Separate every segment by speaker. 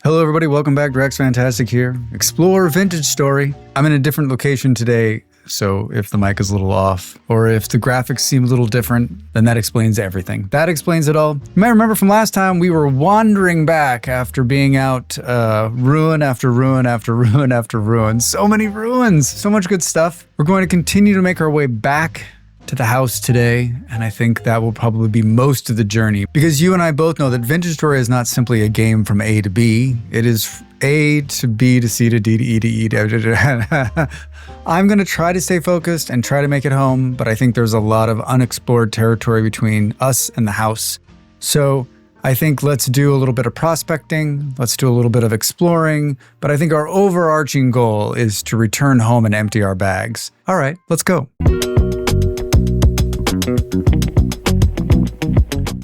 Speaker 1: Hello everybody, welcome back. Dracs Fantastic here. Explore Vintage Story. I'm in a different location today, so if the mic is a little off, or if the graphics seem a little different, then that explains everything. That explains it all. You might remember from last time, we were wandering back after being out ruin after ruin after ruin after ruin. So many ruins, so much good stuff. We're going to continue to make our way back to the house today, and I think that will probably be most of the journey, because you and I both know that Vintage Story is not simply a game from A to B. It is A to B to C to D to E to E to I'm going to try to stay focused and try to make it home, but I think there's a lot of unexplored territory between us and the house. So I think let's do a little bit of prospecting, let's do a little bit of exploring, but I think our overarching goal is to return home and empty our bags. All right, let's go.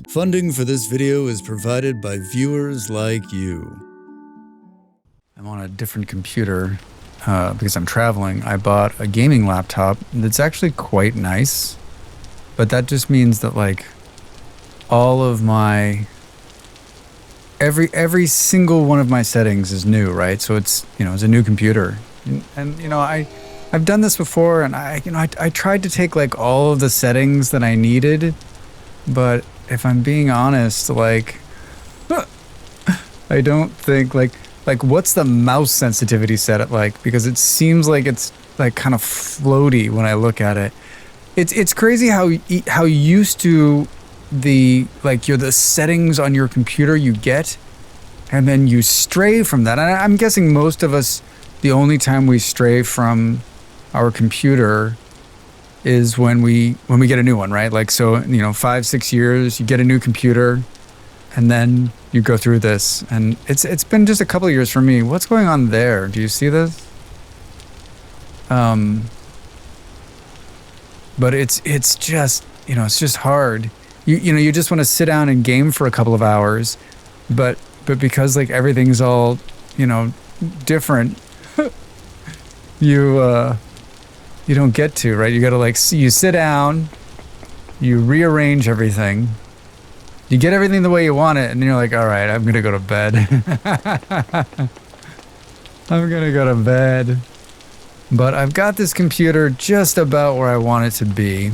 Speaker 1: Funding for this video is provided by viewers like you. I'm on a different computer because I'm traveling. I bought a gaming laptop that's actually quite nice, but that just means that like all of my every single one of my settings is new, right? So it's, you know, it's a new computer, and you know, I've done this before, and I tried to take like all of the settings that I needed, but if I'm being honest, like, I don't think, like what's the mouse sensitivity set at like? Because it seems like it's like kind of floaty when I look at it. It's crazy how used to the settings on your computer you get, and then you stray from that. And I'm guessing most of us, the only time we stray from our computer is when we get a new one, right? Like, so, you know, 5-6 years, you get a new computer, and then you go through this, and it's been just a couple of years for me. What's going on there? Do you see this? But it's just, you know, it's just hard. You know, you just want to sit down and game for a couple of hours, but because like everything's all, you know, different, you don't get to, right? You gotta like you sit down, you rearrange everything, you get everything the way you want it, and then you're like, all right, I'm gonna go to bed. I'm gonna go to bed. But I've got this computer just about where I want it to be.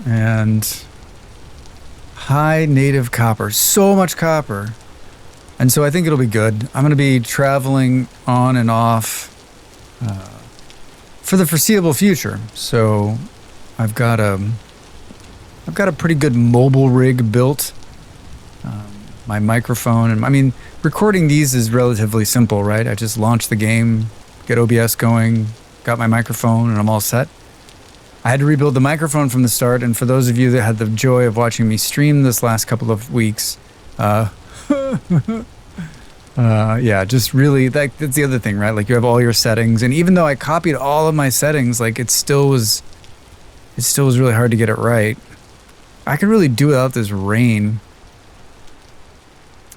Speaker 1: And high native copper, so much copper. And so I think it'll be good. I'm gonna be traveling on and off for the foreseeable future. So I've got a pretty good mobile rig built. My microphone, and I mean, recording these is relatively simple, right? I just launch the game, get OBS going, got my microphone, and I'm all set. I had to rebuild the microphone from the start, and for those of you that had the joy of watching me stream this last couple of weeks, yeah, just really, that's the other thing, right? Like, you have all your settings, and even though I copied all of my settings, like, it still was really hard to get it right. I could really do without this rain.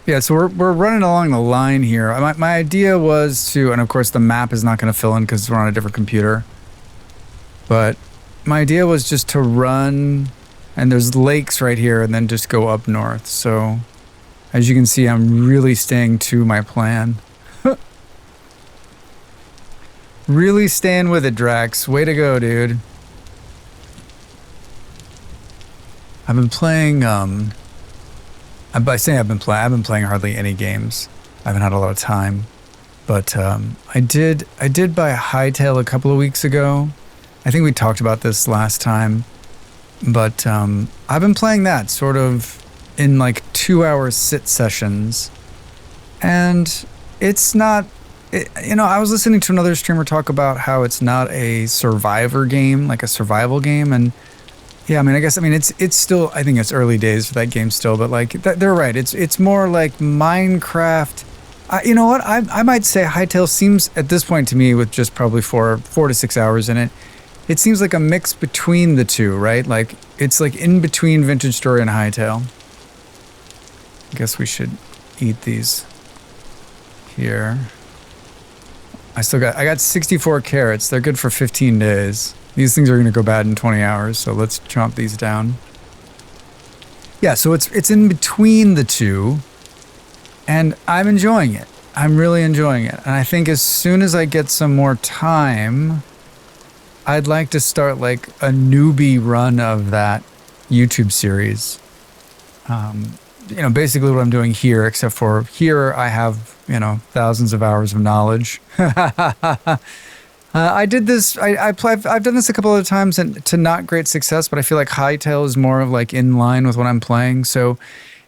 Speaker 1: Yeah, so we're running along the line here. My idea was to, and of course the map is not going to fill in because we're on a different computer, but my idea was just to run, and there's lakes right here, and then just go up north. So as you can see, I'm really staying to my plan. Really staying with it, Dracs. Way to go, dude. I've been playing, by saying I've been playing hardly any games. I haven't had a lot of time. But I did buy Hightail a couple of weeks ago. I think we talked about this last time. But I've been playing that sort of in like 2-hour sit sessions, and it's not, you know, I was listening to another streamer talk about how it's not a survivor game, like a survival game, and yeah, I mean, it's still, I think it's early days for that game still, but like they're right, it's more like Minecraft. You know what, I might say Hightail seems at this point to me, with just probably 4 to 6 hours in it, it seems like a mix between the two, right? Like it's like in between Vintage Story and Hightail. I guess we should eat these here. I got 64 carrots. They're good for 15 days. These things are going to go bad in 20 hours, so let's chomp these down. Yeah, so it's in between the two. And I'm enjoying it. I'm really enjoying it. And I think as soon as I get some more time, I'd like to start like a newbie run of that YouTube series. You know, basically what I'm doing here, except for here I have, you know, thousands of hours of knowledge. I did this, I've done this a couple of times and to not great success, but I feel like Hightail is more of like in line with what I'm playing. So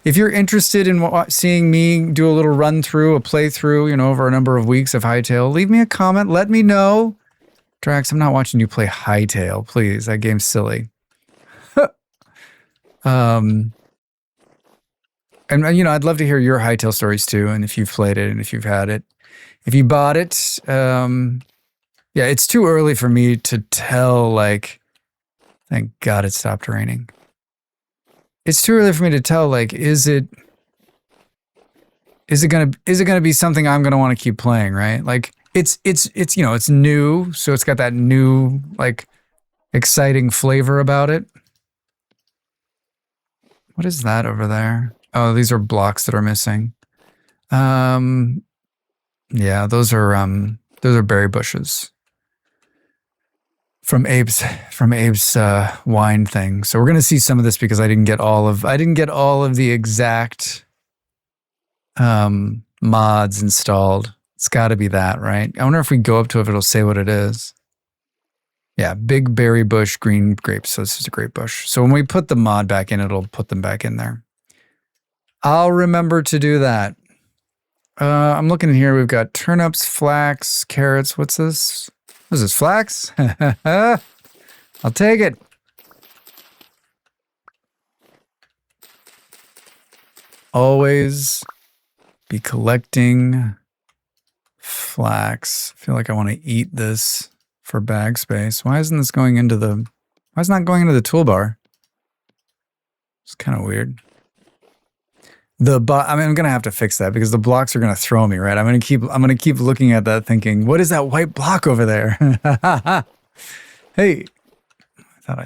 Speaker 1: if you're interested in seeing me do a little run through, a playthrough, you know, over a number of weeks of Hightail, leave me a comment, let me know. Dracs, I'm not watching you play Hightail, please. That game's silly. And you know, I'd love to hear your Hightail stories too, and if you've played it and if you've had it. If you bought it, yeah, it's too early for me to tell, like, thank God it stopped raining. It's too early for me to tell, like, is it gonna be something I'm gonna want to keep playing, right? Like, it's you know, it's new, so it's got that new, like, exciting flavor about it. What is that over there? Oh, these are blocks that are missing. Yeah, those are berry bushes from Abe's wine thing. So we're gonna see some of this because I didn't get all of the exact mods installed. It's got to be that, right? I wonder if we go up to it, if it'll say what it is. Yeah, big berry bush, green grapes. So this is a grape bush. So when we put the mod back in, it'll put them back in there. I'll remember to do that. I'm looking here. We've got turnips, flax, carrots. What's this? What is this, flax? I'll take it. Always be collecting flax. I feel like I want to eat this for bag space. Why isn't this going into the... Why is it not going into the toolbar? It's kind of weird. I mean, I'm gonna have to fix that because the blocks are gonna throw me, right? I'm gonna keep looking at that, thinking, what is that white block over there? Hey, I thought I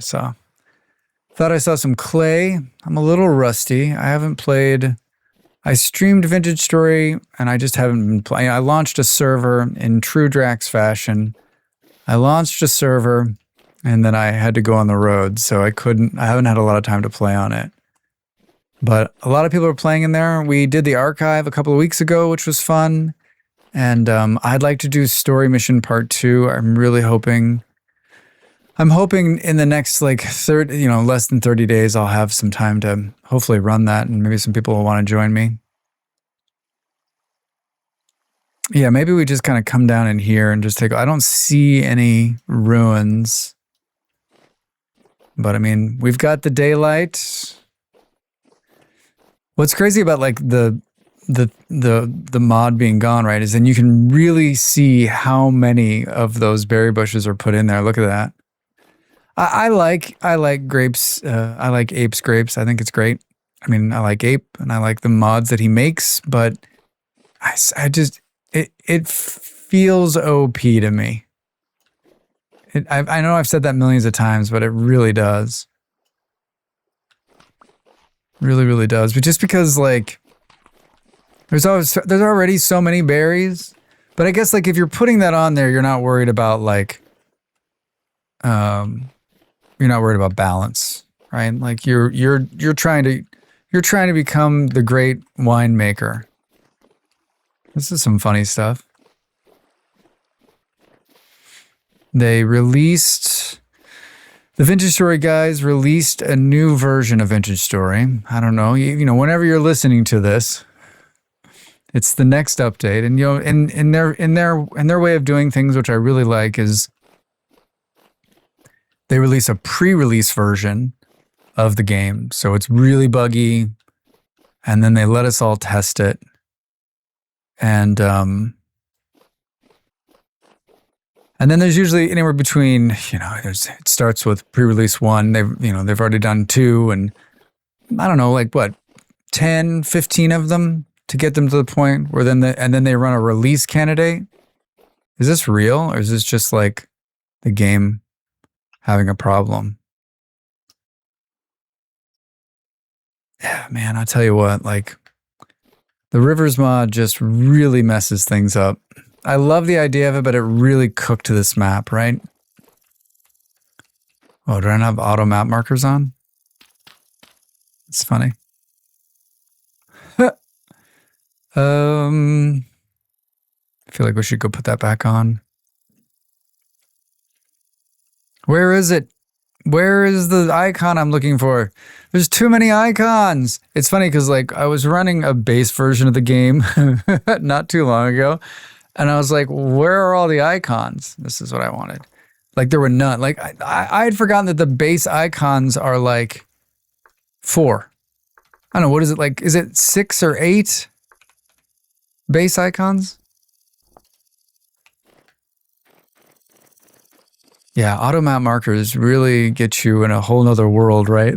Speaker 1: saw some clay. I'm a little rusty. I haven't played. I streamed Vintage Story, and I just haven't been playing. I launched a server in true Dracs fashion. I launched a server, and then I had to go on the road, so I haven't had a lot of time to play on it. But a lot of people are playing in there. We did the archive a couple of weeks ago, which was fun. And I'd like to do Story Mission Part 2. I'm hoping in the next like less than 30 days, I'll have some time to hopefully run that, and maybe some people will want to join me. Yeah, maybe we just kind of come down in here and just I don't see any ruins. But I mean, we've got the daylight. What's crazy about like the mod being gone, right, is then you can really see how many of those berry bushes are put in there. Look at that. I like grapes. I like Ape's grapes. I think it's great. I mean, I like Ape and I like the mods that he makes, but I just it feels OP to me. I know I've said that millions of times, but it really does. Really, really does. But just because like there's already so many berries, but I guess like if you're putting that on there, you're not worried about like you're not worried about balance, right? Like you're trying to become the great winemaker. This is some funny stuff. They released... The Vintage Story guys released a new version of Vintage Story. I don't know, you know, whenever you're listening to this, it's the next update. And you know, in their way of doing things, which I really like, is they release a pre-release version of the game. So it's really buggy, and then they let us all test it. And then there's usually anywhere between, you know, it starts with pre-release 1. They've already done 2, and I don't know, like what, 10, 15 of them to get them to the point where then they run a release candidate. Is this real, or is this just like the game having a problem? Yeah, man, I'll tell you what, like The rivers mod just really messes things up. I love the idea of it, but it really cooked this map, right? Oh, do I not have auto map markers on? It's funny. I feel like we should go put that back on. Where is it? Where is the icon I'm looking for? There's too many icons. It's funny because like I was running a base version of the game not too long ago. And I was like, where are all the icons? This is what I wanted. Like there were none. Like I had forgotten that the base icons are like 4. I don't know. What is it like? Is it 6 or 8 base icons? Yeah, auto map markers really get you in a whole nother world, right?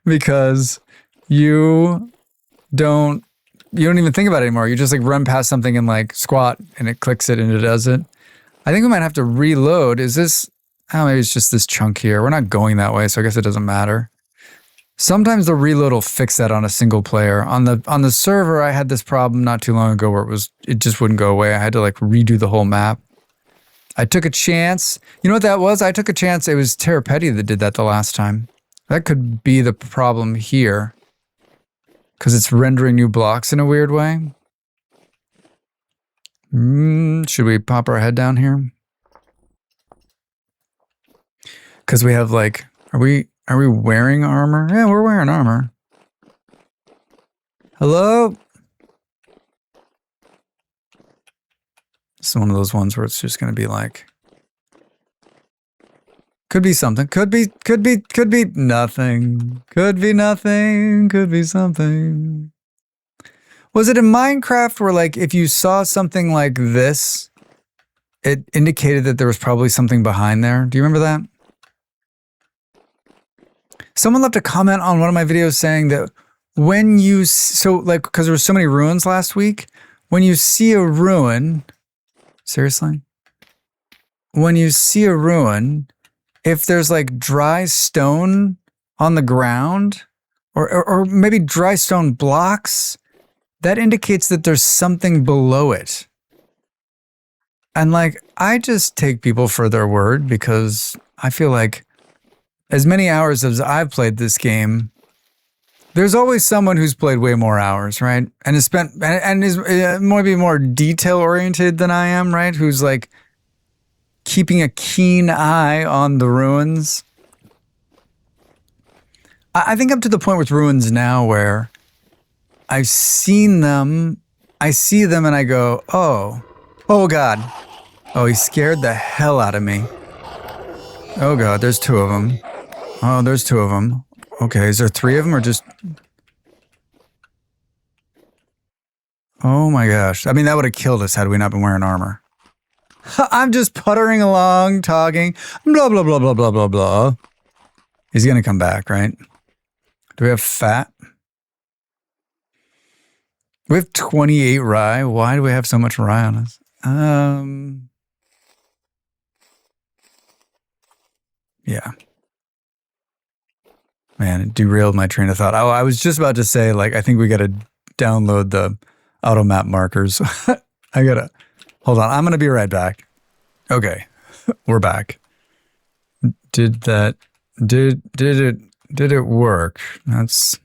Speaker 1: Because you don't even think about it anymore. You just like run past something and like squat and it clicks it and it does it. I think we might have to reload. Is this, oh, maybe it's just this chunk here. We're not going that way, so I guess it doesn't matter. Sometimes the reload will fix that on a single player. On the server, I had this problem not too long ago where it just wouldn't go away. I had to like redo the whole map. I took a chance. You know what that was? I took a chance. It was Terra that did that the last time. That could be the problem here. Because it's rendering new blocks in a weird way. Should we pop our head down here? Because we have like, are we wearing armor? Yeah, we're wearing armor. Hello? It's one of those ones where it's just going to be like, could be something, could be nothing, could be nothing, could be something. Was it in Minecraft where like if you saw something like this, it indicated that there was probably something behind there? Do you remember that? Someone left a comment on one of my videos saying that when you, so like, because there were so many ruins last week, when you see a ruin, seriously? When you see a ruin, if there's like dry stone on the ground, or maybe dry stone blocks, that indicates that there's something below it. And like, I just take people for their word because I feel like as many hours as I've played this game, there's always someone who's played way more hours, right? And has spent, and is maybe more detail oriented than I am, right? Who's like keeping a keen eye on the ruins. I think I'm to the point with ruins now where I've seen them, I see them and I go, oh God. Oh, he scared the hell out of me. Oh God, there's 2 of them. Oh, there's 2 of them. Okay, is there 3 of them or just... Oh my gosh. I mean, that would have killed us had we not been wearing armor. I'm just puttering along, talking, blah, blah, blah, blah, blah, blah, blah. He's going to come back, right? Do we have fat? We have 28 rye. Why do we have so much rye on us? Yeah. Man, it derailed my train of thought. Oh, I was just about to say, like, I think we got to download the auto map markers. I got to, hold on. I'm going to be right back. Okay. We're back. Did it work? That's,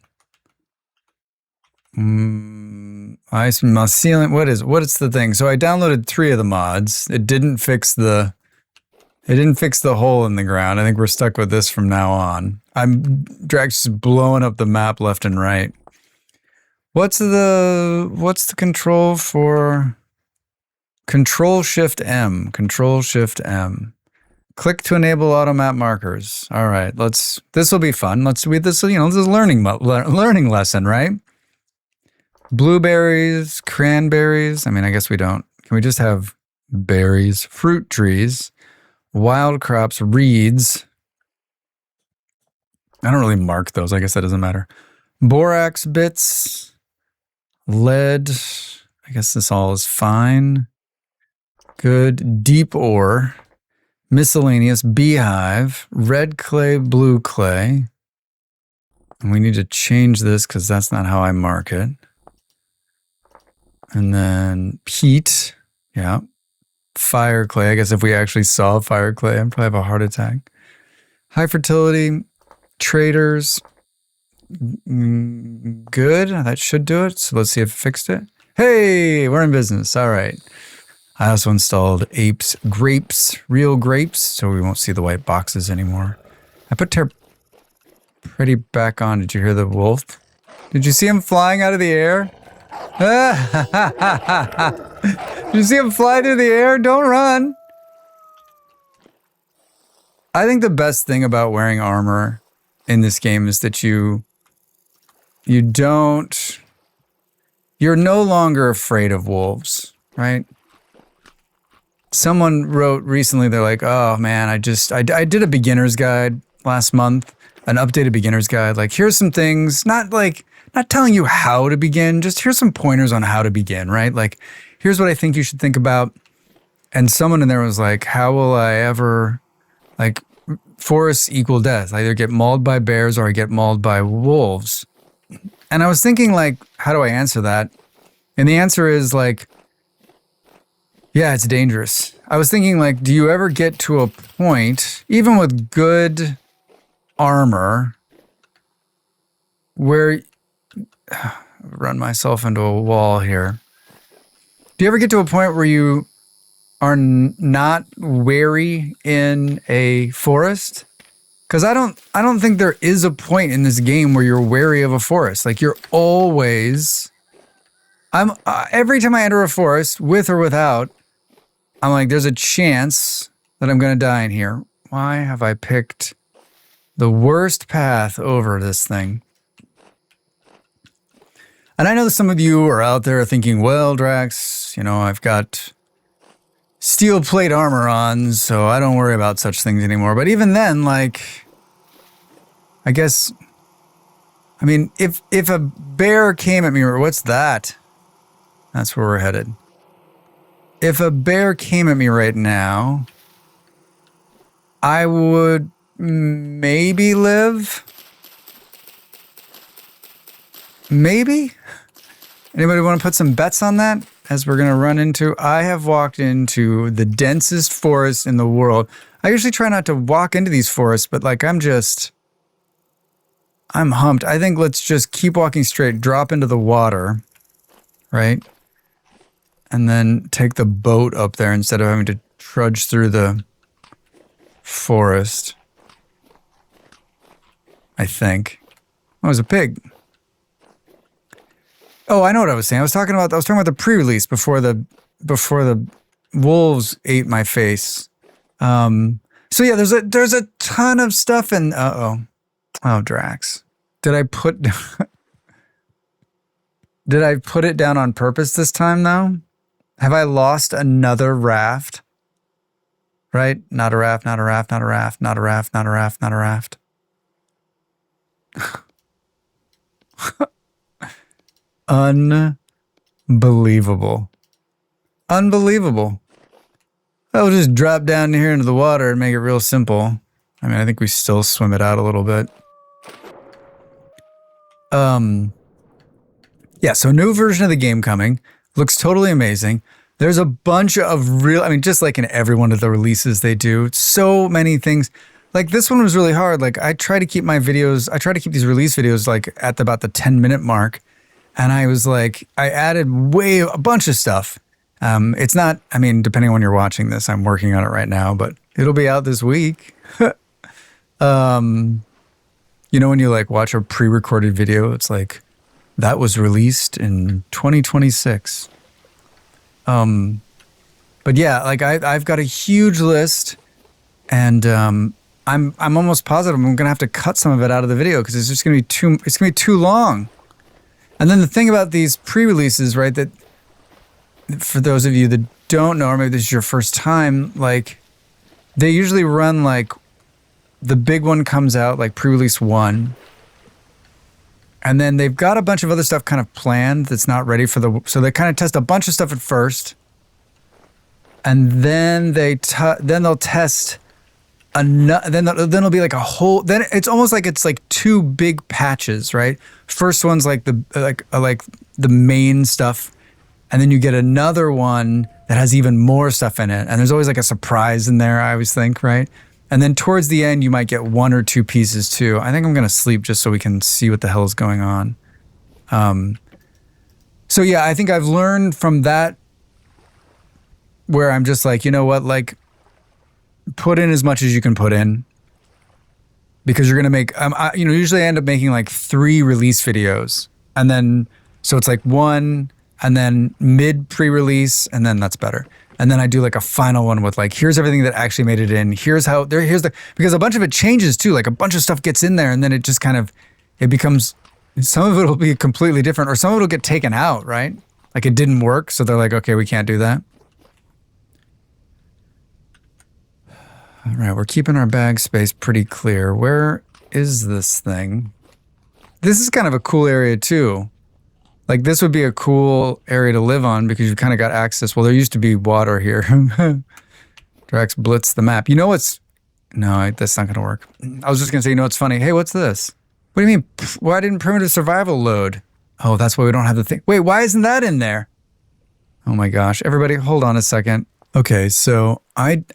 Speaker 1: ice sealant. What is the thing? So I downloaded 3 of the mods. It didn't fix the hole in the ground. I think we're stuck with this from now on. Dracs just blowing up the map left and right. What's the control for Control-Shift-M? Control-Shift-M. Click to enable auto map markers. All right, this will be fun. Let's read this, this is a learning lesson, right? Blueberries, cranberries. I mean, I guess we don't. Can we just have berries, fruit trees, wild crops, reeds? I don't really mark those. I guess that doesn't matter. Borax bits, lead. I guess this all is fine. Good. Deep ore, miscellaneous, beehive, red clay, blue clay. And we need to change this because that's not how I mark it. And then peat. Yeah. Fire clay. I guess if we actually saw fire clay, I'd probably have a heart attack. High fertility. Traders. Good. That should do it. So let's see if it fixed it. Hey, we're in business. All right. I also installed grapes, real grapes, so we won't see the white boxes anymore. I put Prety back on. Did you hear the wolf? Did you see him flying out of the air? Did you see him fly through the air? Don't run. I think the best thing about wearing armor in this game is that you're no longer afraid of wolves, right? Someone wrote recently, they're like, oh man, I did a beginner's guide last month, an updated beginner's guide. Like, here's some things, not telling you how to begin, just here's some pointers on how to begin, right? Like, here's what I think you should think about. And someone in there was like, how will I ever, like, forests equal death. I either get mauled by bears or I get mauled by wolves. And I was thinking, like, how do I answer that? And the answer is, like, yeah, it's dangerous. I was thinking, like, do you ever get to a point, even with good armor, where... run myself into a wall here. Do you ever get to a point where you are not wary in a forest? Because I don't think there is a point in this game where you're wary of a forest. Like, you're always... every time I enter a forest, with or without, I'm like, there's a chance that I'm going to die in here. Why have I picked the worst path over this thing? And I know that some of you are out there thinking, well, Dracs, I've got steel plate armor on, so I don't worry about such things anymore. But even then, like, I guess, if a bear came at me, or what's that? That's where we're headed. If a bear came at me right now, I would maybe live. Maybe? Anybody want to put some bets on that? As we're going to run into, I have walked into the densest forest in the world. I usually try not to walk into these forests, but like I'm humped. I think let's just keep walking straight, drop into the water, right? And then take the boat up there instead of having to trudge through the forest. I think. Oh, it was a pig. Oh, I know what I was saying. I was talking about the pre-release before the wolves ate my face. So yeah, there's a ton of stuff in. Oh, Dracs. Did I put it down on purpose this time though? Have I lost another raft? Right? Not a raft, not a raft, not a raft, not a raft, not a raft, not a raft. Unbelievable. Unbelievable. I'll just drop down here into the water and make it real simple. I think we still swim it out a little bit. Yeah, so new version of the game coming. Looks totally amazing. There's a bunch of just like in every one of the releases they do, so many things. Like this one was really hard. Like I try to keep these release videos like at about the 10-minute mark. And I was like, I added a bunch of stuff. It's not, depending on when you're watching this, I'm working on it right now, but it'll be out this week. When you like watch a pre-recorded video, it's like, that was released in 2026. But yeah, like I've got a huge list, and I'm almost positive I'm gonna have to cut some of it out of the video because it's gonna be too long. And then the thing about these pre-releases, right, that for those of you that don't know, or maybe this is your first time, like they usually run like the big one comes out like pre-release 1. And then they've got a bunch of other stuff kind of planned that's not ready so they kind of test a bunch of stuff at first. And then they'll test then it'll be like a whole, then it's almost like it's like two big patches, right? First one's like the main stuff. And then you get another one that has even more stuff in it. And there's always like a surprise in there, I always think, right? And then towards the end, you might get 1 or 2 pieces too. I think I'm going to sleep just so we can see what the hell is going on. So yeah, I think I've learned from that where I'm just like, you know what, like put in as much as you can put in because you're going to make, usually I end up making like 3 release videos. And then, so it's like 1 and then mid pre-release and then that's better. And then I do like a final one with like, here's everything that actually made it in. Here's because a bunch of it changes too. Like a bunch of stuff gets in there and then it just kind of, it becomes, some of it will be completely different or some of it will get taken out, right? Like it didn't work. So they're like, okay, we can't do that. All right, we're keeping our bag space pretty clear. Where is this thing? This is kind of a cool area too. Like this would be a cool area to live on because you've kind of got access. Well, there used to be water here. Dracs blitz the map. You know what's... No, that's not going to work. I was just going to say, you know what's funny? Hey, what's this? What do you mean? Why didn't primitive survival load? Oh, that's why we don't have the thing. Wait, why isn't that in there? Oh my gosh. Everybody, hold on a second. Okay, so I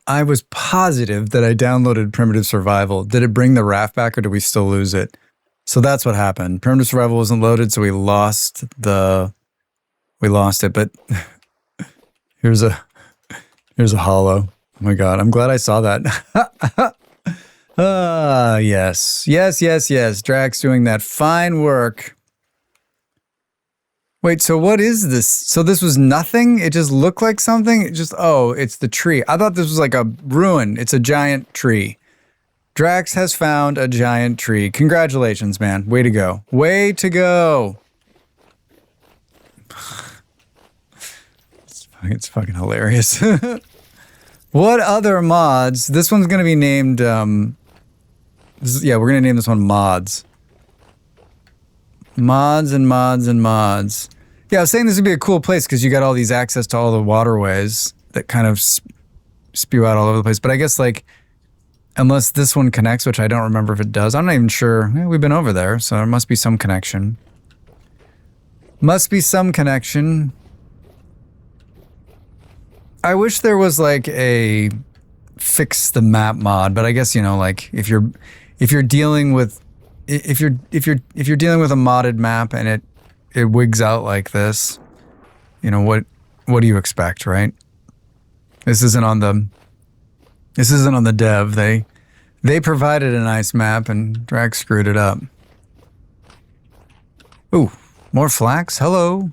Speaker 1: was positive that I downloaded primitive survival. Did it bring the raft back or did we still lose it? So that's what happened. Primitive survival wasn't loaded, so we lost it. But here's a hollow. Oh my god, I'm glad I saw that. Yes. Dracs doing that fine work. Wait, so what is this? So this was nothing? It just looked like something? It's the tree. I thought this was like a ruin. It's a giant tree. Dracs has found a giant tree. Congratulations, man. Way to go. Way to go. It's fucking hilarious. What other mods? This one's going to be named... we're going to name this one Mods. Mods and mods and mods. Yeah, I was saying this would be a cool place because you got all these access to all the waterways that kind of spew out all over the place. But I guess like... Unless this one connects, which I don't remember if it does. I'm not even sure. We've been over there, so there must be some connection. I wish there was like a fix the map mod, but I guess, like if you're dealing with if you're dealing with a modded map and it wigs out like this, what do you expect, right? This isn't on the dev. They provided a nice map and Drax screwed it up. Ooh, more flax. Hello.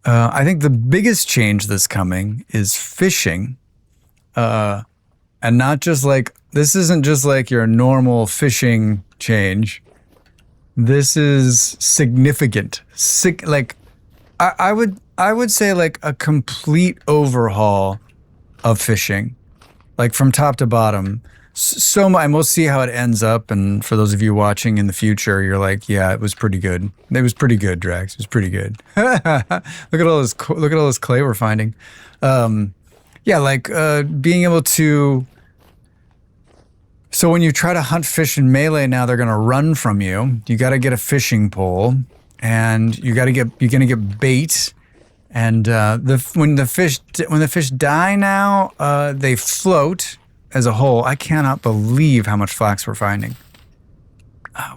Speaker 1: I think the biggest change that's coming is fishing. And not just like, this isn't just like your normal fishing change. This is significant. I would say like a complete overhaul of fishing, like from top to bottom. So much, and we'll see how it ends up. And for those of you watching in the future, you're like, yeah, it was pretty good. It was pretty good, Drax. It was pretty good. Look at all this clay we're finding. Being able to. So when you try to hunt fish in Melee now, they're going to run from you. You got to get a fishing pole. And you're gonna get bait, and when the fish die now, they float as a whole. I cannot believe how much flax we're finding.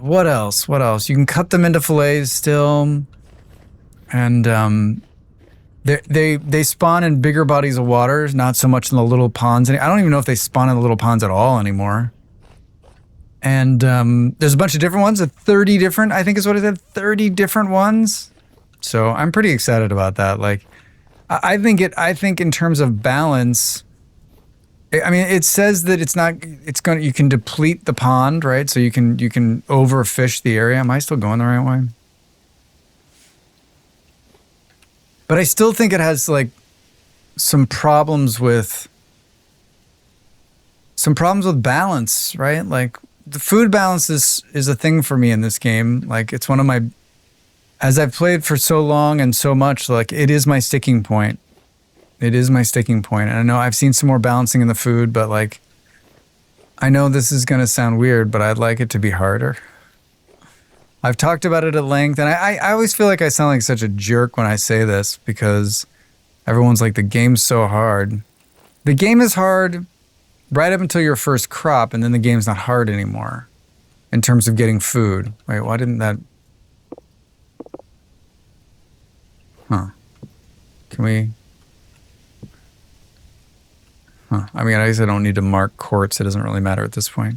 Speaker 1: What else? You can cut them into fillets still, and they spawn in bigger bodies of water, not so much in the little ponds. I don't even know if they spawn in the little ponds at all anymore. And there's a bunch of different ones, 30 different, I think is what it said, 30 different ones. So I'm pretty excited about that. Like, I think in terms of balance, I mean, it says that you can deplete the pond, right? So you can overfish the area. Am I still going the right way? But I still think it has like some problems with balance, right? Like, the food balance is a thing for me in this game. Like, it's one of my, as I've played for so long and so much, like, it is my sticking point. And I know I've seen some more balancing in the food, but like, I know this is going to sound weird, but I'd like it to be harder. I've talked about it at length, and I always feel like I sound like such a jerk when I say this because everyone's like, the game's so hard. The game is hard right up until your first crop, and then the game's not hard anymore in terms of getting food. Wait, why didn't that... Huh. Can we... Huh. I mean, I guess I don't need to mark quartz. It doesn't really matter at this point.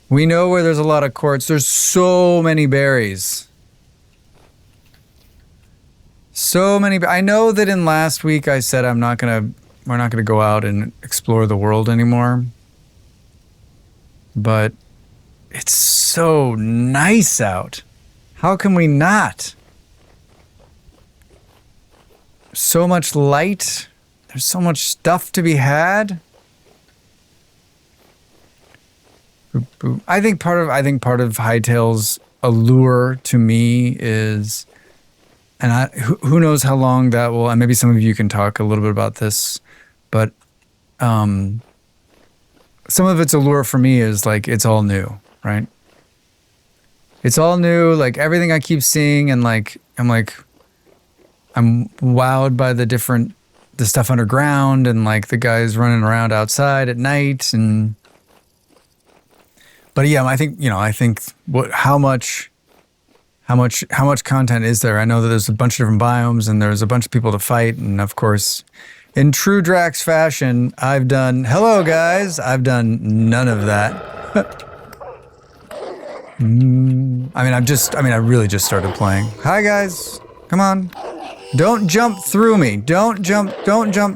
Speaker 1: We know where there's a lot of quartz. There's so many berries. So many. I know that in last week I said we're not gonna go out and explore the world anymore. But it's so nice out. How can we not? So much light. There's so much stuff to be had. Boop, boop. I think part of Hytale's allure to me is, and who knows how long that will, and maybe some of you can talk a little bit about this, but some of its allure for me is like, it's all new, right? It's all new, like everything I keep seeing, and like, I'm wowed by the stuff underground, and like the guys running around outside at night, but yeah, I think how much content is there? I know that there's a bunch of different biomes, and there's a bunch of people to fight, and of course, in true Dracs fashion, hello guys, I've done none of that. I really just started playing. Hi guys, come on. Don't jump through me. Don't jump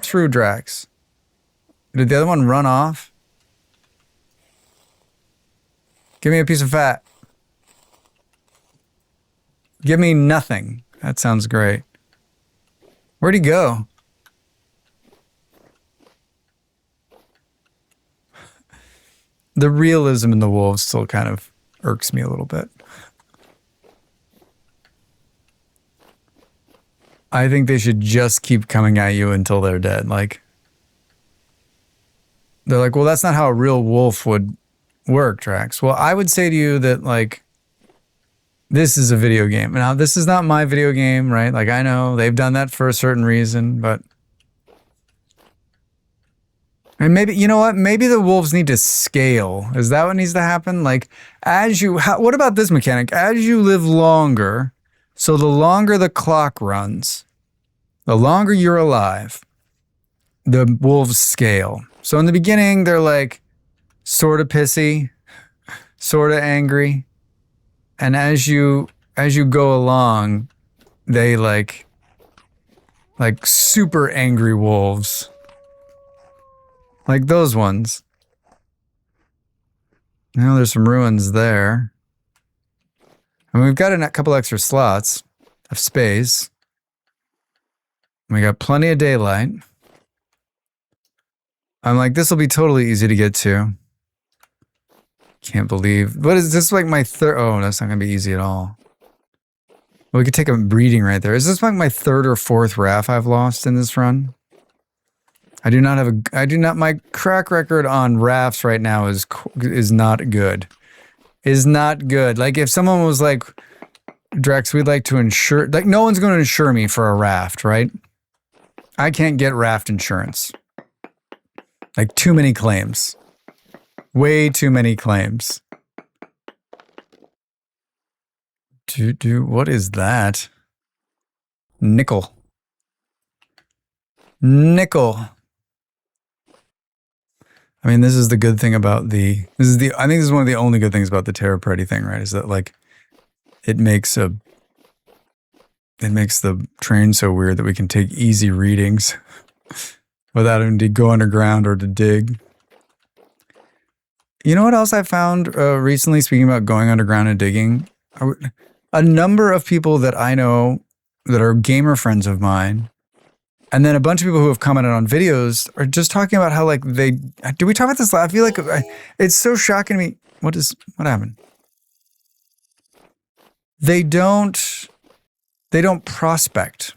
Speaker 1: through Dracs. Did the other one run off? Give me a piece of fat. Give me nothing. That sounds great. Where'd he go? The realism in the wolves still kind of irks me a little bit. I think they should just keep coming at you until they're dead. Like, they're like, well, that's not how a real wolf would work, Drax. Well, I would say to you that, like, this is a video game. Now, this is not my video game, right? Like, I know they've done that for a certain reason, but... And maybe, you know what? Maybe the wolves need to scale. Is that what needs to happen? Like, what about this mechanic? As you live longer... So the longer the clock runs, the longer you're alive, the wolves scale. So in the beginning, they're like sort of pissy, sort of angry. And as you go along, they like super angry wolves. Like those ones. Now there's some ruins there. And we've got a couple extra slots of space. We got plenty of daylight. I'm like, this will be totally easy to get to. Can't believe. What is this, like my third? Oh, that's not going to be easy at all. We could take a reading right there. Is this like my third or fourth raft I've lost in this run? My track record on rafts right now is not good. Is not good. Like if someone was like, Drax, we'd like to insure, like no one's going to insure me for a raft, right? I can't get raft insurance. Like too many claims. Way too many claims. What is that? Nickel. I mean, this is the good thing about I think this is one of the only good things about the Terra Prety thing, right? Is that like, it makes the train so weird that we can take easy readings without having to go underground or to dig. You know what else I found recently, speaking about going underground and digging? A number of people that I know that are gamer friends of mine, and then a bunch of people who have commented on videos are just talking about how like did we talk about this last? I feel like it's so shocking to me. What happened? They don't prospect.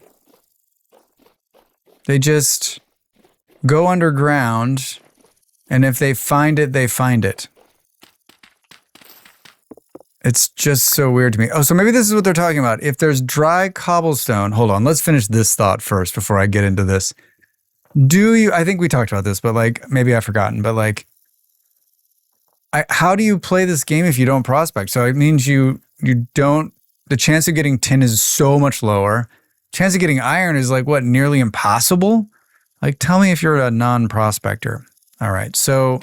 Speaker 1: They just go underground, and if they find it, they find it. It's just so weird to me. Oh, so maybe this is what they're talking about. If there's dry cobblestone, hold on, let's finish this thought first before I get into this. I think we talked about this, but like, maybe I've forgotten, but like, how do you play this game if you don't prospect? So it means you don't, the chance of getting tin is so much lower. Chance of getting iron is like what, nearly impossible? Like, tell me if you're a non-prospector. All right, so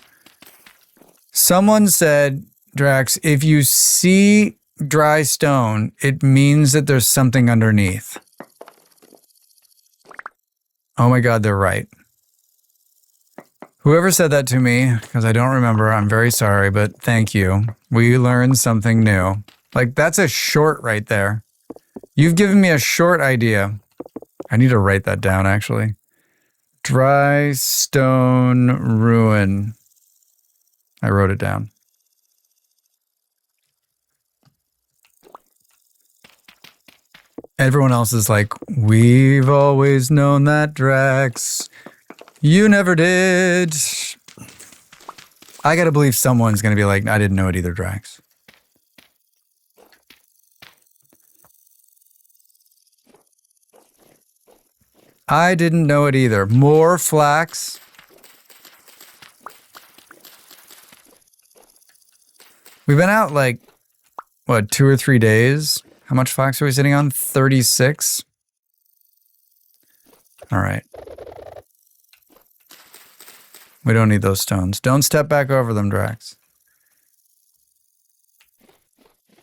Speaker 1: someone said, Drax, if you see dry stone, it means that there's something underneath. Oh my God, they're right. Whoever said that to me, because I don't remember, I'm very sorry, but thank you. We learned something new. Like, that's a short right there. You've given me a short idea. I need to write that down, actually. Dry stone ruin. I wrote it down. Everyone else is like, we've always known that, Drax. You never did. I gotta believe someone's gonna be like, I didn't know it either, Drax. I didn't know it either. More flax. We've been out like, what, 2 or 3 days? How much flax are we sitting on? 36? All right. We don't need those stones. Don't step back over them, Drax.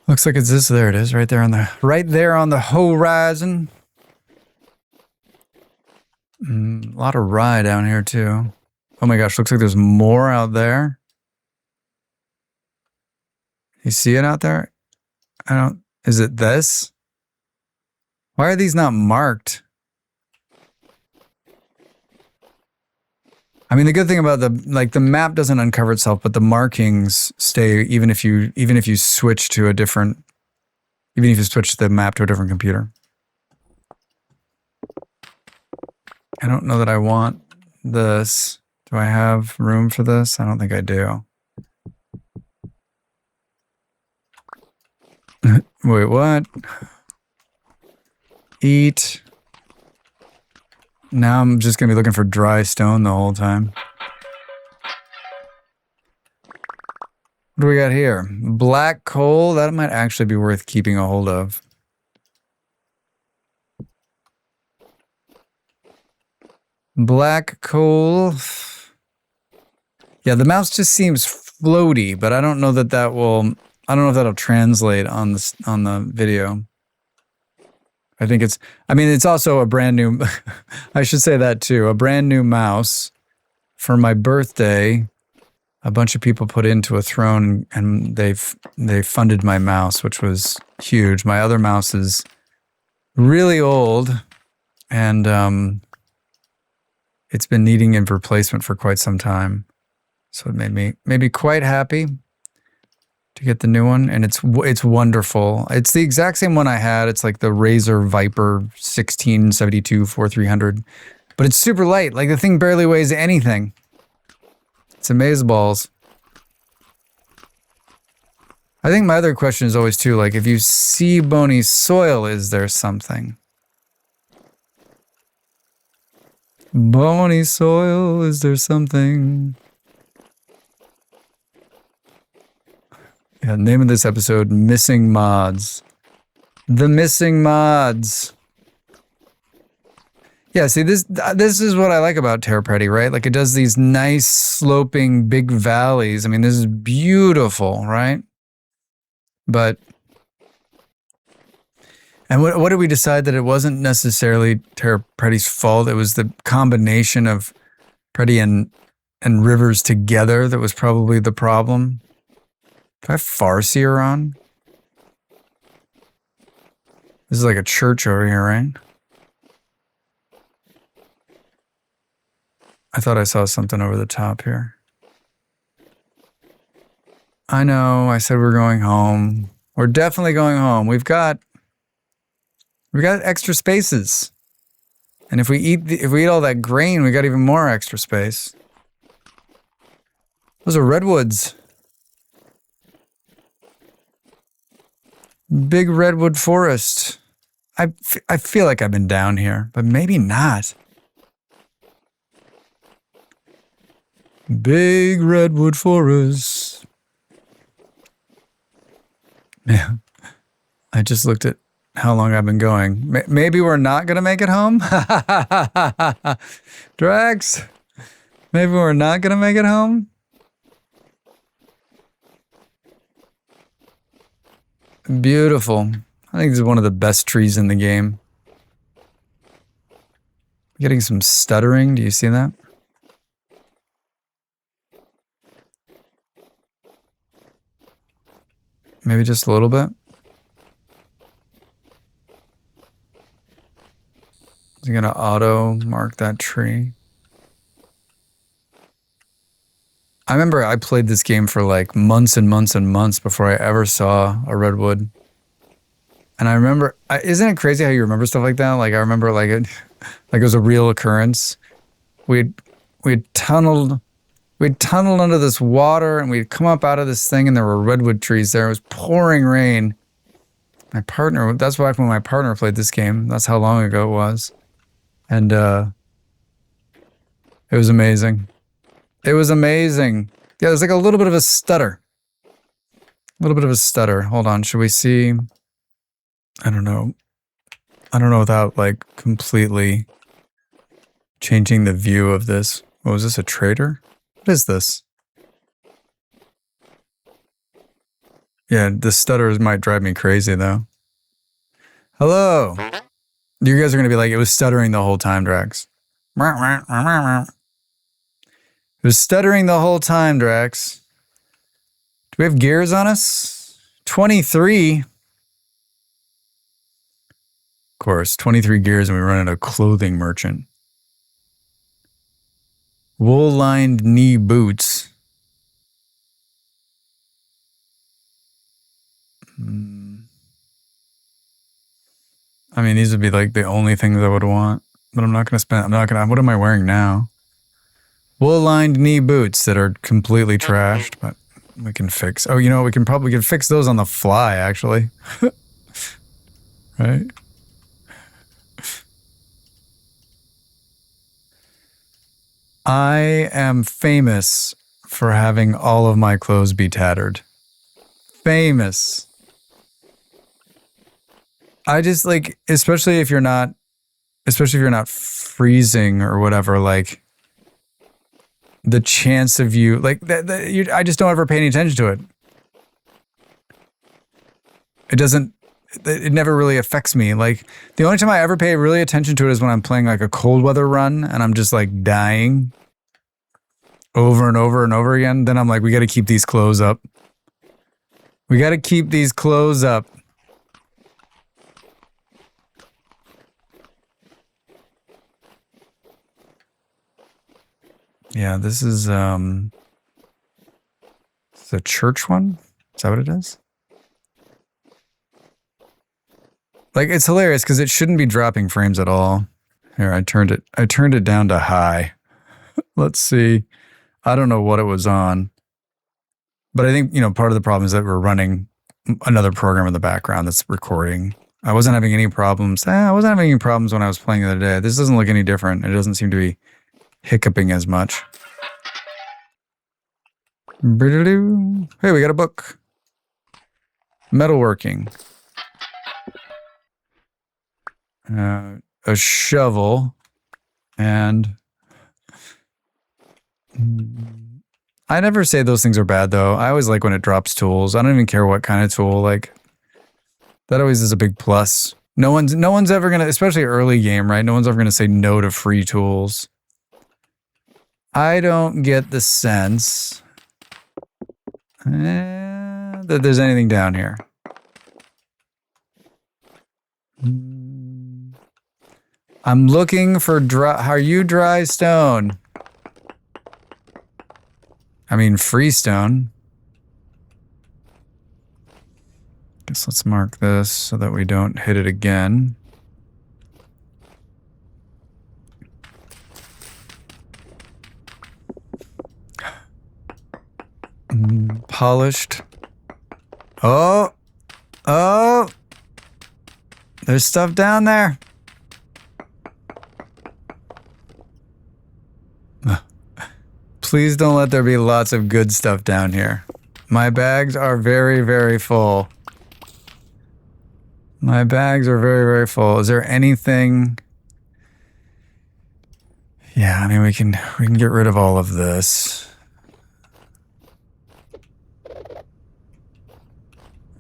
Speaker 1: Looks like it's this. There it is, right there on the horizon. A lot of rye down here too. Oh my gosh, looks like there's more out there. You see it out there? Is it this? Why are these not marked? I mean, the good thing about the map doesn't uncover itself, but the markings stay even if you switch to the map to a different computer. I don't know that I want this. Do I have room for this? I don't think I do. Wait, what? Eat. Now I'm just going to be looking for dry stone the whole time. What do we got here? Black coal. That might actually be worth keeping a hold of. Black coal. Yeah, the mouse just seems floaty, but I don't know that I don't know if that'll translate on the video. It's also a brand new, I should say that too, a brand new mouse. For my birthday, a bunch of people put into a throne and they funded my mouse, which was huge. My other mouse is really old and it's been needing a replacement for quite some time. So it made me quite happy to get the new one, and it's wonderful. It's the exact same one I had. It's like the Razer Viper 1672 4300, but it's super light. Like the thing barely weighs anything. It's amazeballs. I think my other question is always too, like if you see bony soil, is there something? Bony soil, is there something? Yeah, name of this episode, Missing Mods. The Missing Mods. Yeah, see, this is what I like about Terra, right? Like, it does these nice, sloping, big valleys. I mean, this is beautiful, right? But... And what did we decide? That it wasn't necessarily Terra Prety's fault. It was the combination of Prety and Rivers together that was probably the problem. Do I have Farseer on? This is like a church over here, right? I thought I saw something over the top here. I know, I said we're going home. We're definitely going home. We've got extra spaces. And if we eat all that grain, we got even more extra space. Those are redwoods. Big redwood forest. I feel like I've been down here, but maybe not. Big redwood forest. Yeah. I just looked at how long I've been going. Maybe we're not going to make it home? Dracs? Maybe we're not going to make it home? Beautiful. I think this is one of the best trees in the game. Getting some stuttering. Do you see that? Maybe just a little bit. Is he gonna auto mark that tree? I remember I played this game for like months and months and months before I ever saw a redwood. And I remember, isn't it crazy how you remember stuff like that? Like I remember like it was a real occurrence. We'd tunneled under this water and we'd come up out of this thing and there were redwood trees there. It was pouring rain. My partner, that's why when my partner played this game, that's how long ago it was. And it was amazing. It was amazing. Yeah, there's like a little bit of a stutter. A little bit of a stutter. Hold on, should we see? I don't know without like completely changing the view of this. What was this, a trader? What is this? Yeah, the stutters might drive me crazy though. Hello. You guys are gonna be like, it was stuttering the whole time, Drax. It was stuttering the whole time, Drax. Do we have gears on us? 23. Of course, 23 gears and we run into a clothing merchant. Wool-lined knee boots. I mean, these would be like the only things I would want, but I'm not going to spend, what am I wearing now? Wool-lined knee boots that are completely trashed, but we can fix. Oh, you know, we can fix those on the fly, actually. Right? I am famous for having all of my clothes be tattered. Famous. I just like, especially if you're not freezing or whatever, like the chance of you, like I just don't ever pay any attention to it. It never really affects me. Like the only time I ever pay really attention to it is when I'm playing like a cold weather run and I'm just like dying over and over and over again. Then I'm like, we got to keep these clothes up. We got to keep these clothes up. Yeah, this is it's a church one. Is that what it is? Like it's hilarious because it shouldn't be dropping frames at all. Here, I turned it down to high. Let's see. I don't know what it was on. But I think, you know, part of the problem is that we're running another program in the background that's recording. I wasn't having any problems. I wasn't having any problems when I was playing the other day. This doesn't look any different. It doesn't seem to be hiccuping as much. Hey, we got a book. Metalworking. A shovel. And I never say those things are bad though. I always like when it drops tools. I don't even care what kind of tool. Like that always is a big plus. No one's ever gonna, especially early game, right? No one's ever gonna say no to free tools. I don't get the sense that there's anything down here. I'm looking for dry. Are you dry stone? I mean, free stone. Guess let's mark this so that we don't hit it again. Polished. Oh, There's stuff down there. Please don't let there be lots of good stuff down here. My bags are very, very full. My bags are very, very full. Is there anything? Yeah, I mean, we can get rid of all of this.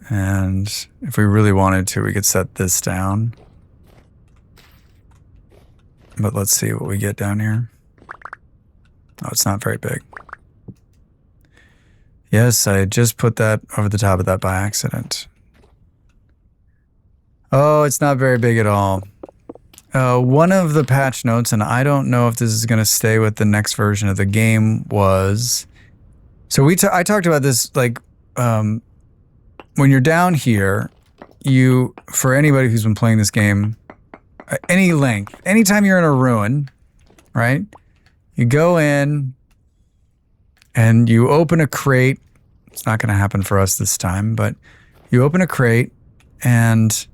Speaker 1: And if we really wanted to, we could set this down. But let's see what we get down here. Oh, it's not very big. Yes, I just put that over the top of that by accident. Oh, it's not very big at all. One of the patch notes, and I don't know if this is going to stay with the next version of the game, was... So I talked about this, like, when you're down here, for anybody who's been playing this game, any length, anytime you're in a ruin, right? You go in and you open a crate. It's not going to happen for us this time, but you open a crate and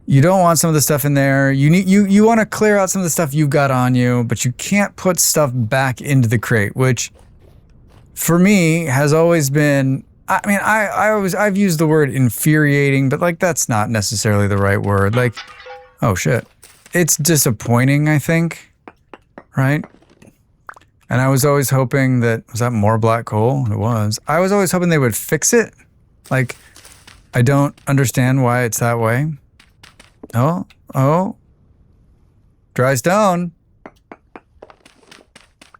Speaker 1: you don't want some of the stuff in there. You want to clear out some of the stuff you've got on you, but you can't put stuff back into the crate, which for me has always been, I mean, I've used the word infuriating, but like that's not necessarily the right word. Like, oh shit. It's disappointing, I think, right? And I was always hoping that, was that more black coal? It was. I was always hoping they would fix it. Like, I don't understand why it's that way. Oh. Dry stone.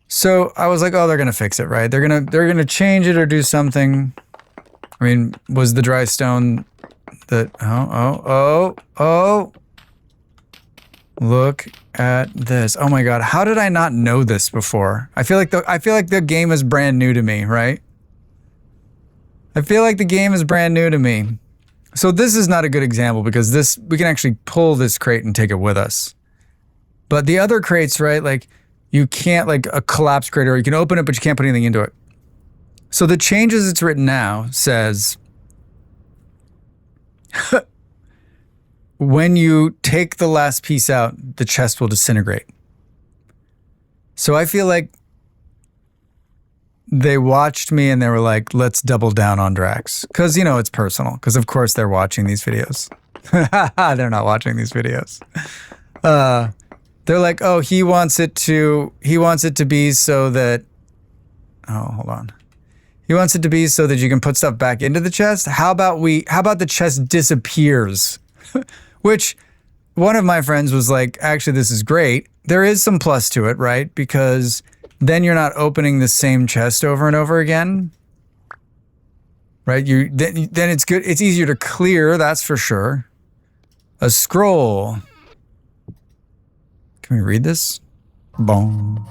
Speaker 1: So I was like, oh, they're going to fix it, right? They're going to change it or do something. I mean, was the dry stone that, oh. Look at this. Oh my God. How did I not know this before? I feel like the game is brand new to me, right? I feel like the game is brand new to me. So this is not a good example because we can actually pull this crate and take it with us. But the other crates, right? Like you can't, like a collapsed crate, or you can open it, but you can't put anything into it. So the changes it's written now says, when you take the last piece out, the chest will disintegrate. So I feel like they watched me and they were like, let's double down on Dracs. Because, you know, it's personal. Because, of course, they're watching these videos. They're not watching these videos. They're like, oh, he wants it to be so that... Oh, hold on. He wants it to be so that you can put stuff back into the chest. How about the chest disappears? Which one of my friends was like, actually, this is great. There is some plus to it, right? Because then you're not opening the same chest over and over again. Right? Then it's good. It's easier to clear, that's for sure. A scroll. Can we read this? Boom.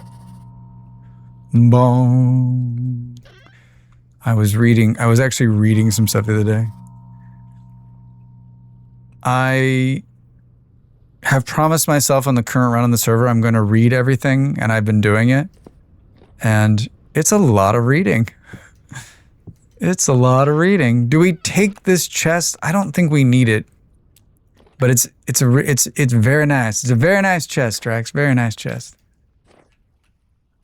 Speaker 1: Boom. I was actually reading some stuff the other day. I have promised myself on the current run on the server, I'm going to read everything, and I've been doing it. And it's a lot of reading. It's a lot of reading. Do we take this chest? I don't think we need it. But it's very nice. It's a very nice chest, Drax. Very nice chest.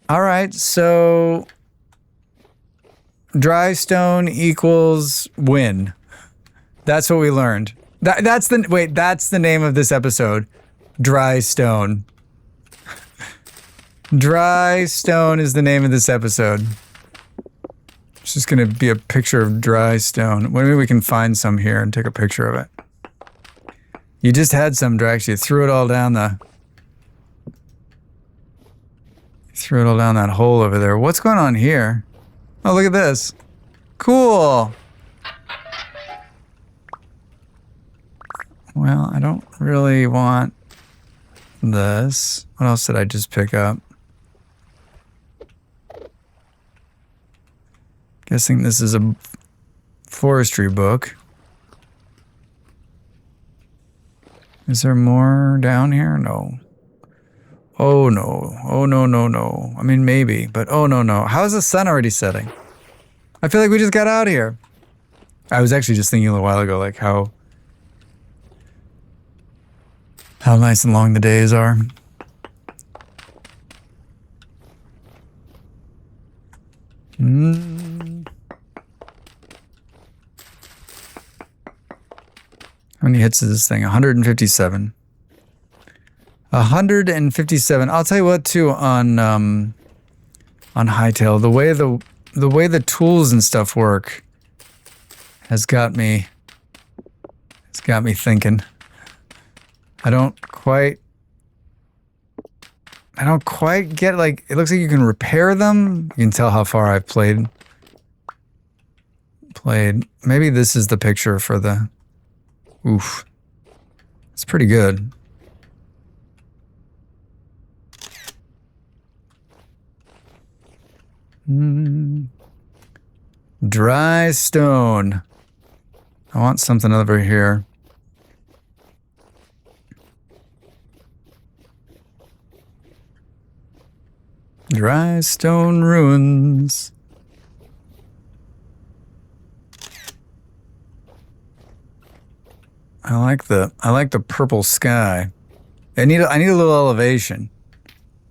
Speaker 1: All right, so dry stone equals win. That's what we learned. That's the name of this episode. Dry stone. Dry stone is the name of this episode. It's just going to be a picture of dry stone. Maybe we can find some here and take a picture of it. You just had some, Drax. You threw it all down that hole over there. What's going on here? Oh, look at this. Cool. Well, I don't really want this. What else did I just pick up? Guessing this is a forestry book. Is there more down here? No. Oh no. Oh no. I mean, maybe, but oh no. How is the sun already setting? I feel like we just got out here. I was actually just thinking a little while ago, like how How nice and long the days are. How many hits is this thing? 157. 157. I'll tell you what, too, on Hightail, the way the tools and stuff work has got me thinking. I don't quite get, like, it looks like you can repair them. You can tell how far I've played. Maybe this is the picture for the... Oof. It's pretty good. Dry stone. I want something over here. Dry stone ruins. I like the purple sky. I need a little elevation.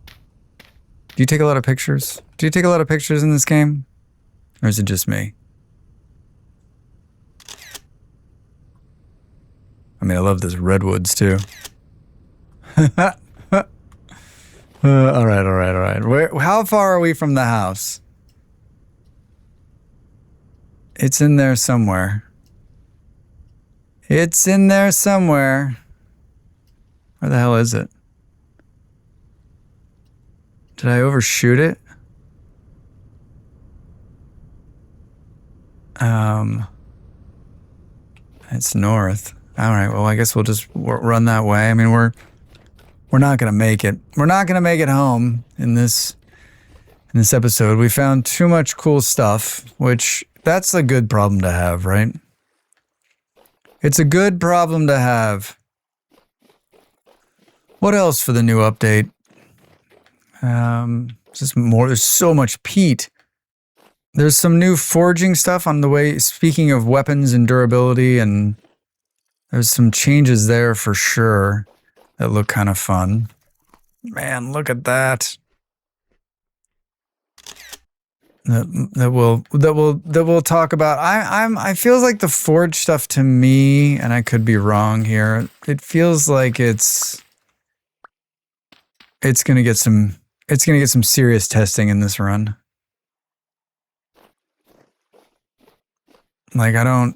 Speaker 1: Do you take a lot of pictures? Do you take a lot of pictures in this game? Or is it just me? I mean, I love this redwoods too. All right. How far are we from the house? It's in there somewhere. It's in there somewhere. Where the hell is it? Did I overshoot it? It's north. All right, well, I guess we'll just run that way. I mean, we're not gonna make it. We're not gonna make it home in this episode. We found too much cool stuff, which that's a good problem to have, right? It's a good problem to have. What else for the new update? Just more. There's so much peat. There's some new forging stuff on the way. Speaking of weapons and durability, and there's some changes there for sure that look kind of fun. Man, look at that. That we'll talk about. I feels like the forge stuff to me, and I could be wrong here. It feels like it's gonna get some serious testing in this run. Like I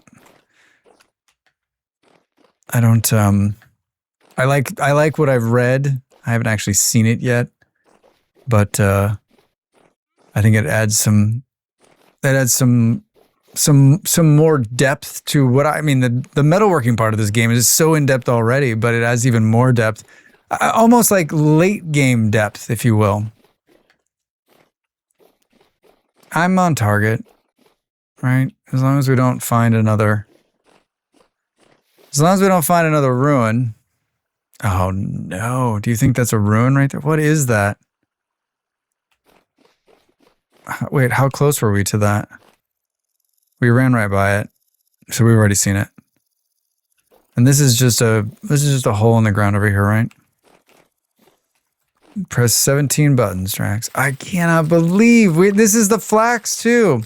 Speaker 1: like what I've read. I haven't actually seen it yet, but I think it adds some more depth to what I mean. The metalworking part of this game is so in depth already, but it adds even more depth, almost like late game depth, if you will. I'm on target, right? As long as we don't find another ruin. Oh no! Do you think that's a ruin right there? What is that? Wait, how close were we to that? We ran right by it, so we've already seen it. And this is just a hole in the ground over here, right? Press 17 buttons, Dracs. I cannot believe this is the flax too.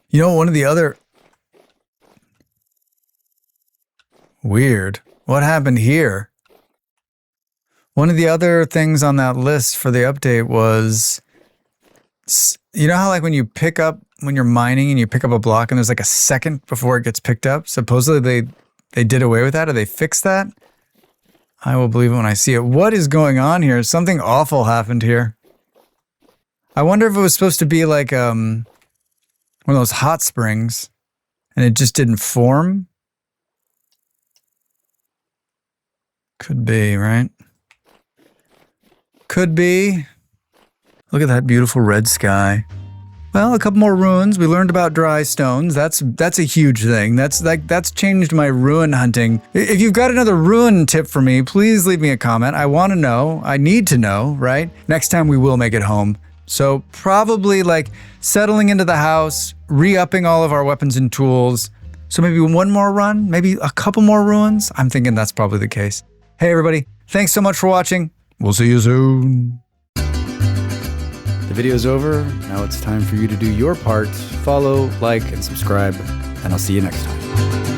Speaker 1: You know, one of the other weird. What happened here? One of the other things on that list for the update was, you know how like when you're mining and you pick up a block and there's like a second before it gets picked up? Supposedly they did away with that, or they fixed that? I will believe it when I see it. What is going on here? Something awful happened here. I wonder if it was supposed to be like one of those hot springs and it just didn't form. Could be, right? Could be. Look at that beautiful red sky. Well, a couple more ruins. We learned about dry stones. That's a huge thing. That's changed my ruin hunting. If you've got another ruin tip for me, please leave me a comment. I want to know. I need to know, right? Next time we will make it home. So probably like settling into the house, re-upping all of our weapons and tools, So maybe one more run, maybe a couple more ruins. I'm thinking that's probably the case. Hey, everybody. Thanks so much for watching. We'll see you soon.
Speaker 2: The video's over. Now it's time for you to do your part. Follow, like, and subscribe, and I'll see you next time.